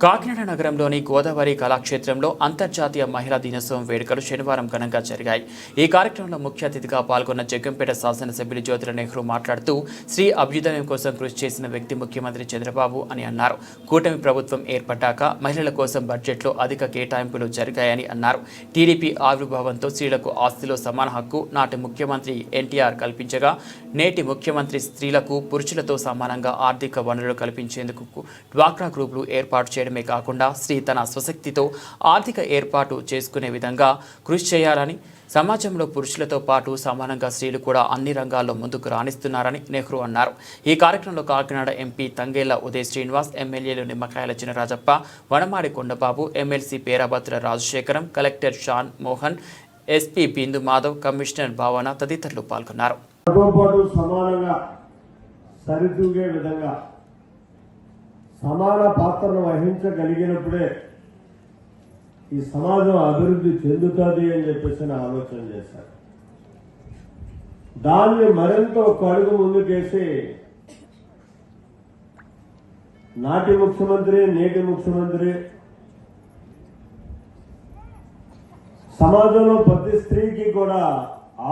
కాకినాడ నగరంలోని గోదావరి కళాక్షేత్రంలో అంతర్జాతీయ మహిళా దినోత్సవం వేడుకలు శనివారం ఘనంగా జరిగాయి. ఈ కార్యక్రమంలో ముఖ్య అతిథిగా పాల్గొన్న జగ్గంపేట శాసనసభ్యులు జ్యోతిర నెహ్రూ మాట్లాడుతూ స్త్రీ అభ్యుదయం కోసం కృషి చేసిన వ్యక్తి ముఖ్యమంత్రి చంద్రబాబు అని అన్నారు. కూటమి ప్రభుత్వం ఏర్పడ్డాక మహిళల కోసం బడ్జెట్లో అధిక కేటాయింపులు జరిగాయని అన్నారు. టీడీపీ ఆవిర్భావంతో స్త్రీలకు ఆస్తిలో సమాన హక్కు నాటి ముఖ్యమంత్రి ఎన్టీఆర్ కల్పించగా నేటి ముఖ్యమంత్రి స్త్రీలకు పురుషులతో సమానంగా ఆర్థిక వనరులు కల్పించేందుకు డ్వాక్రా గ్రూపులు ఏర్పాటు చేయడమే కాకుండా స్త్రీ తన స్వశక్తితో ఆర్థిక ఏర్పాటు చేసుకునే విధంగా కృషి చేయాలని, సమాజంలో పురుషులతో పాటు సమానంగా స్త్రీలు కూడా అన్ని రంగాల్లో ముందుకు రాణిస్తున్నారని నెహ్రూ అన్నారు. ఈ కార్యక్రమంలో కాకినాడ ఎంపీ తంగేళ్ల ఉదయ్ శ్రీనివాస్, ఎమ్మెల్యేలు Nimmakayala Chinarajappa, Vanamadi Kondababu, MLC Perabhadra Rajasekharam, collector Shan Mohan, SP Bindu Madhav, commissioner Bhavana తదితరులు పాల్గొన్నారు. సమాన పాత్రను వహించగలిగినప్పుడే ఈ సమాజం అభివృద్ధి చెందుతుంది అని చెప్పేసి ఆలోచన చేశారు. దాన్ని మరింత ఒక అడుగు ముందుకేసి నాటి ముఖ్యమంత్రి నేటి ముఖ్యమంత్రి సమాజంలో ప్రతి స్త్రీకి కూడా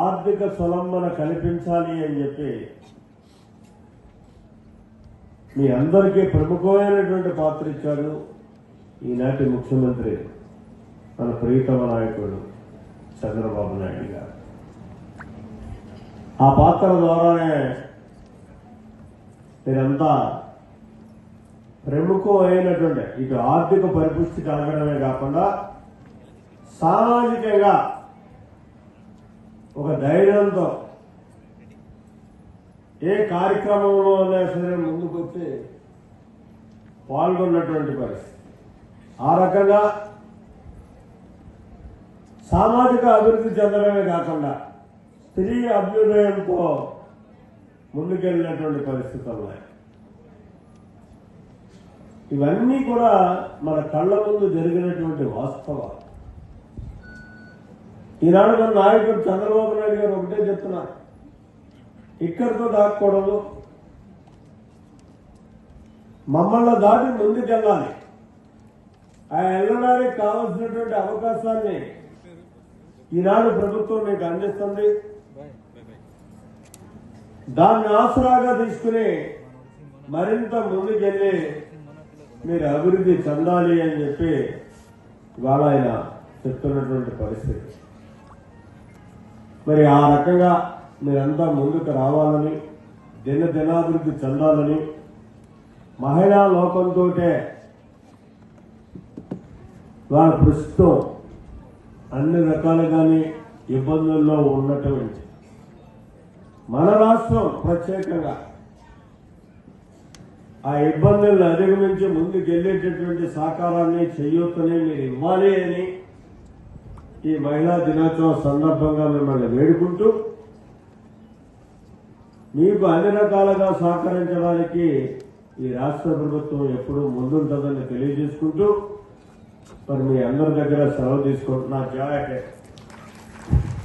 ఆర్థిక స్వలంబన కల్పించాలి అని చెప్పి మీ అందరికీ ప్రముఖమైనటువంటి పాత్ర ఇచ్చారు ఈనాటి ముఖ్యమంత్రి మన ప్రియతమ నాయకుడు చంద్రబాబు నాయుడు గారు. ఆ పాత్ర ద్వారానే మీరంతా ప్రముఖమైనటువంటి ఇటు ఆర్థిక పరిపుష్టి కలగడమే కాకుండా సామాజికంగా ఒక ధైర్యంతో ఏ కార్యక్రమంలో అయినా సరే ముందుకు వచ్చి పాల్గొన్నటువంటి పరిస్థితి. ఆ రకంగా సామాజిక అభివృద్ధి చెందడమే కాకుండా స్త్రీ అభ్యుదయంతో ముందుకెళ్ళినటువంటి పరిస్థితులు ఉన్నాయి. ఇవన్నీ కూడా మన కళ్ళ ముందు జరిగినటువంటి వాస్తవాలు. ఈనాడు మన నాయకుడు చంద్రబాబు నాయుడు గారు ఒకటే చెప్తున్నారు, ఇక్కడితో దాక్కూడదు, మమ్మల్ని దాటి ముందుకెళ్ళాలి. ఆ వెళ్ళడానికి కావలసినటువంటి అవకాశాన్ని ఈనాడు ప్రభుత్వం మీకు అందిస్తుంది. దాన్ని ఆసరాగా తీసుకుని మరింత ముందుకెళ్ళి మీరు అభివృద్ధి చెందాలి అని చెప్పి ఇవాళ ఆయన చెప్తున్నటువంటి పరిస్థితి. మరి ఆ రకంగా మీరంతా ముందుకు రావాలని, దినాభివృద్ధి చెందాలని, మహిళా లోకంతో వాళ్ళ ప్రస్తుతం అన్ని రకాలుగానే ఇబ్బందుల్లో ఉన్నటువంటి మన రాష్ట్రం ప్రత్యేకంగా ఆ ఇబ్బందులను అధిగమించి ముందుకు వెళ్ళేటటువంటి సహకారాన్ని చేయూతని మీరు ఇవ్వాలి అని ఈ మహిళా దినోత్సవం సందర్భంగా మిమ్మల్ని వేడుకుంటూ మీకు అన్ని రకాలుగా సహకరించడానికి ఈ రాష్ట్ర ప్రభుత్వం ఎప్పుడూ ముందుంటుందని తెలియజేసుకుంటూ మరి మీ అందరి దగ్గర సెలవు తీసుకుంటున్నా. జై హింద్.